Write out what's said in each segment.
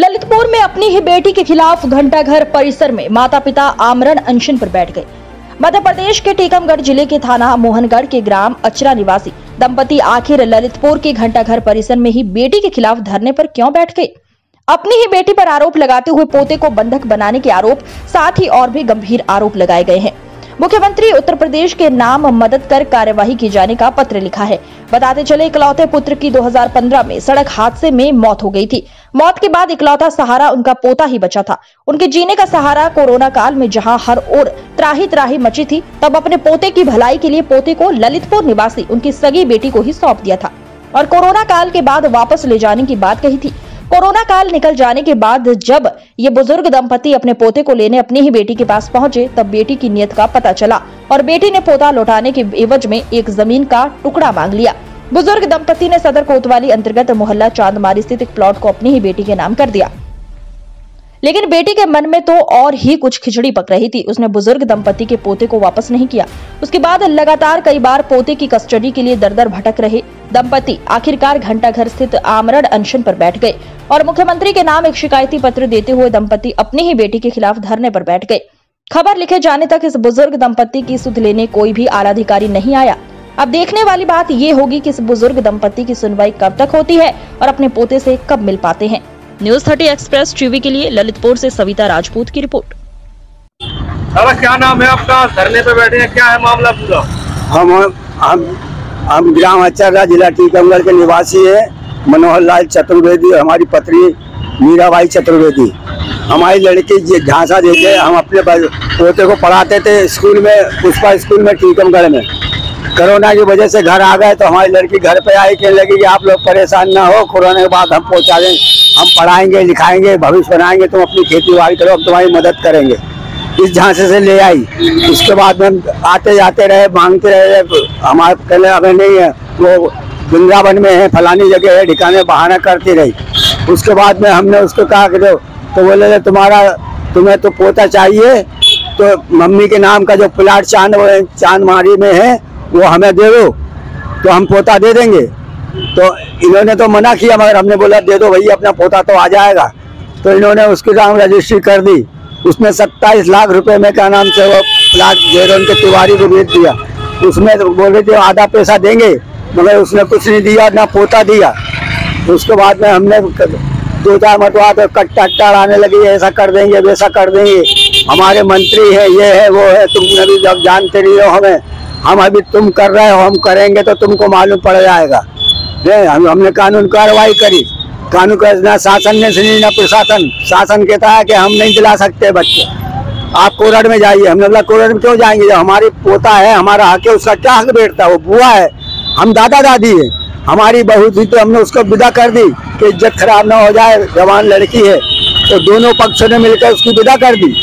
ललितपुर में अपनी ही बेटी के खिलाफ घंटाघर परिसर में माता पिता आमरण अनशन पर बैठ गए। मध्य प्रदेश के टीकमगढ़ जिले के थाना मोहनगढ़ के ग्राम अचरा निवासी दंपति आखिर ललितपुर के घंटाघर परिसर में ही बेटी के खिलाफ धरने पर क्यों बैठ गए? अपनी ही बेटी पर आरोप लगाते हुए पोते को बंधक बनाने के आरोप, साथ ही और भी गंभीर आरोप लगाए गए हैं। मुख्यमंत्री उत्तर प्रदेश के नाम मदद कर कार्यवाही की जाने का पत्र लिखा है। बताते चले, इकलौते पुत्र की 2015 में सड़क हादसे में मौत हो गई थी। मौत के बाद इकलौता सहारा उनका पोता ही बचा था। उनके जीने का सहारा कोरोना काल में जहां हर ओर त्राही त्राही मची थी, तब अपने पोते की भलाई के लिए पोते को ललितपुर निवासी उनकी सगी बेटी को ही सौंप दिया था और कोरोना काल के बाद वापस ले जाने की बात कही थी। कोरोना काल निकल जाने के बाद जब ये बुजुर्ग दंपति अपने पोते को लेने अपनी ही बेटी के पास पहुंचे, तब बेटी की नीयत का पता चला और बेटी ने पोता लौटाने के एवज में एक जमीन का टुकड़ा मांग लिया। बुजुर्ग दंपति ने सदर कोतवाली अंतर्गत मोहल्ला चांदमारी स्थित एक प्लॉट को अपनी ही बेटी के नाम कर दिया, लेकिन बेटी के मन में तो और ही कुछ खिचड़ी पक रही थी। उसने बुजुर्ग दंपति के पोते को वापस नहीं किया। उसके बाद लगातार कई बार पोते की कस्टडी के लिए दर दर भटक रहे दंपति आखिरकार घंटाघर स्थित आमरण अनशन पर बैठ गए और मुख्यमंत्री के नाम एक शिकायती पत्र देते हुए दंपति अपनी ही बेटी के खिलाफ धरने पर बैठ गए। खबर लिखे जाने तक इस बुजुर्ग दंपति की सुध लेने कोई भी आला अधिकारी नहीं आया। अब देखने वाली बात ये होगी कि इस बुजुर्ग दंपति की सुनवाई कब तक होती है और अपने पोते से कब मिल पाते हैं। न्यूज़ 30 एक्सप्रेस टीवी के लिए ललितपुर से सविता राजपूत की रिपोर्ट। दादा, क्या नाम है आपका? धरने पे बैठे हैं, क्या है मामला पूरा? हम ग्राम अचरा, जिला टीकमगढ़ के निवासी है। मनोहर लाल चतुर्वेदी, हमारी पत्नी मीराबाई चतुर्वेदी। हमारी लड़की झांसा देके हम अपने पोते को पढ़ाते थे स्कूल में, पुष्पा स्कूल में टीकमगढ़ में। कोरोना की वजह से घर आ गए तो हमारी लड़की घर पे आई, कहने लगी कि आप लोग परेशान ना हो, कोरोना के बाद हम पहुंचा दें, हम पढ़ाएंगे लिखाएंगे, भविष्य बनाएंगे, तुम अपनी खेती बाड़ी करो, हम तुम्हारी मदद करेंगे। इस झांसे से ले आई। उसके बाद में हम आते जाते रहे, मांगते रहे। हमारे कहले हमें नहीं है, वो वृंदावन में है, फलानी जगह है, ठिकाने बहाना करती रही। उसके बाद में हमने उसको कहा कि तो बोले तुम्हें तो पोता चाहिए, तो मम्मी के नाम का जो प्लाट चांदमारी में है वो हमें दे दो, तो हम पोता दे देंगे। तो इन्होंने तो मना किया, मगर हमने बोला दे दो भैया, अपना पोता तो आ जाएगा। तो इन्होंने उसके नाम रजिस्ट्री कर दी। उसमें 27 लाख रुपए में क्या नाम से वो प्लाट जेरोन के तिवारी को बेच दिया। उसमें बोल रहे थे आधा पैसा देंगे, मगर उसने कुछ नहीं दिया, ना पोता दिया। उसके बाद में हमने 2-4 मरतबा तो कट्टा आने लगी, ऐसा कर देंगे वैसा कर देंगे, हमारे मंत्री है, ये है वो है, तुम अभी जब जानते नहीं हो हमें, हम अभी तुम कर रहे हो, हम करेंगे तो तुमको मालूम पड़ जाएगा। हमने कानून कार्रवाई करी। कानून का ना शासन ने सुनी ना प्रशासन। शासन कहता है कि हम नहीं दिला सकते बच्चे, आप कोर्ट में जाइए। हमने बोला कोर्ट में क्यों जाएंगे, जब हमारी पोता है, हमारा हक है, उसका क्या हक बैठता है? वो बुआ है, हम दादा दादी है। हमारी बहू थी तो हमने उसको विदा कर दी कि इज्जत खराब ना हो जाए, जवान लड़की है। तो दोनों पक्षों ने मिलकर उसकी विदा कर दी।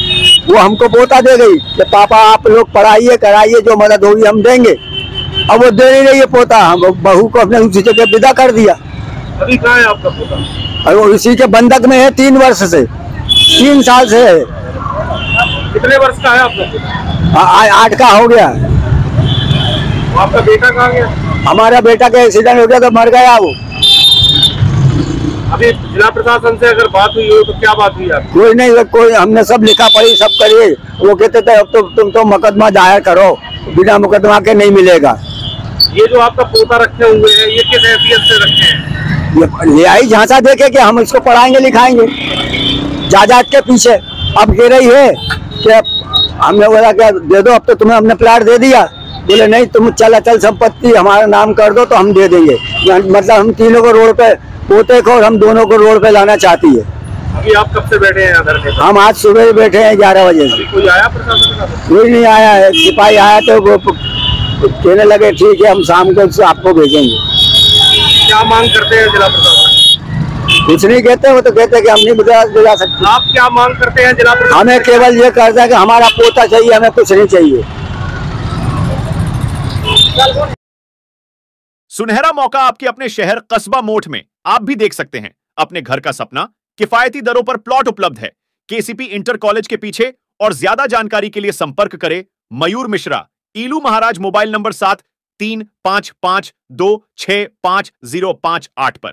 वो हमको पोता दे गई कि पापा आप लोग पढ़ाइए कराइए, जो मदद होगी हम देंगे। अब वो दे नहीं रही है पोता, हम बहू को अपने उसी जगह विदा कर दिया। अभी कहाँ है आपका पोता? और वो इसी के बंधक में है 3 वर्ष से, 3 साल से है। कितने वर्ष का है आपका पोता? 8 का हो गया। आपका बेटा कहाँ गया? हमारा बेटा का एक्सीडेंट हो गया तो मर गया वो। अभी जिला प्रशासन से अगर बात हुई हो तो क्या बात हुई आपकी? कोई नहीं, कोई हमने सब लिखा पढ़ी सब करिए। वो कहते थे अब तो तुम तो मुकदमा दायर करो, बिना मुकदमा के नहीं मिलेगा। ये जो आपका पोता रखे हुए हैं, ये किस हैसियत से रखे हैं? ये ले आई झांसा देके कि हम इसको पढ़ाएंगे लिखाएंगे, जायदाद के पीछे। अब कह रही है कि हमने बोला क्या दे दो, अब तो तुम्हें हमने प्लाट दे दिया। बोले नहीं, तुम चल संपत्ति हमारा नाम कर दो तो हम दे देंगे। मतलब हम तीनों को रोड पे, पोते को और हम दोनों को रोड पे लाना चाहती है। अभी आप कब से बैठे हैं अंदर? हम आज सुबह ही बैठे हैं 11 बजे से। कोई आया प्रशासन का? कोई नहीं आया है। सिपाही आया तो वो कहने लगे ठीक है हम शाम को आपको भेजेंगे। क्या मांग करते हैं जिला प्रशासन? कुछ नहीं कहते, वो तो कहते कि हम नहीं बुला सकते। आप क्या मांग करते हैं जिला प्रशासन? हमें केवल ये करता है कि हमारा पोता चाहिए, हमें कुछ नहीं चाहिए। सुनहरा मौका आपके अपने शहर कस्बा मोठ में आप भी देख सकते हैं। अपने घर का सपना, किफायती दरों पर प्लॉट उपलब्ध है केसीपी इंटर कॉलेज के पीछे। और ज्यादा जानकारी के लिए संपर्क करें मयूर मिश्रा, ईलू महाराज, मोबाइल नंबर 7355265058 पर।